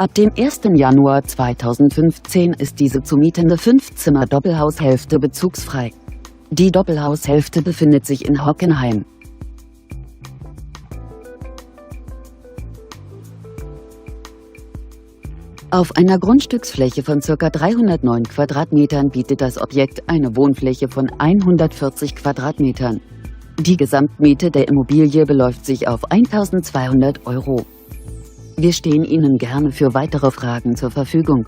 Ab dem 1. Januar 2015 ist diese zu mietende 5-Zimmer-Doppelhaushälfte bezugsfrei. Die Doppelhaushälfte befindet sich in Hockenheim. Auf einer Grundstücksfläche von ca. 309 Quadratmetern bietet das Objekt eine Wohnfläche von 140 Quadratmetern. Die Gesamtmiete der Immobilie beläuft sich auf 1.200 €. Wir stehen Ihnen gerne für weitere Fragen zur Verfügung.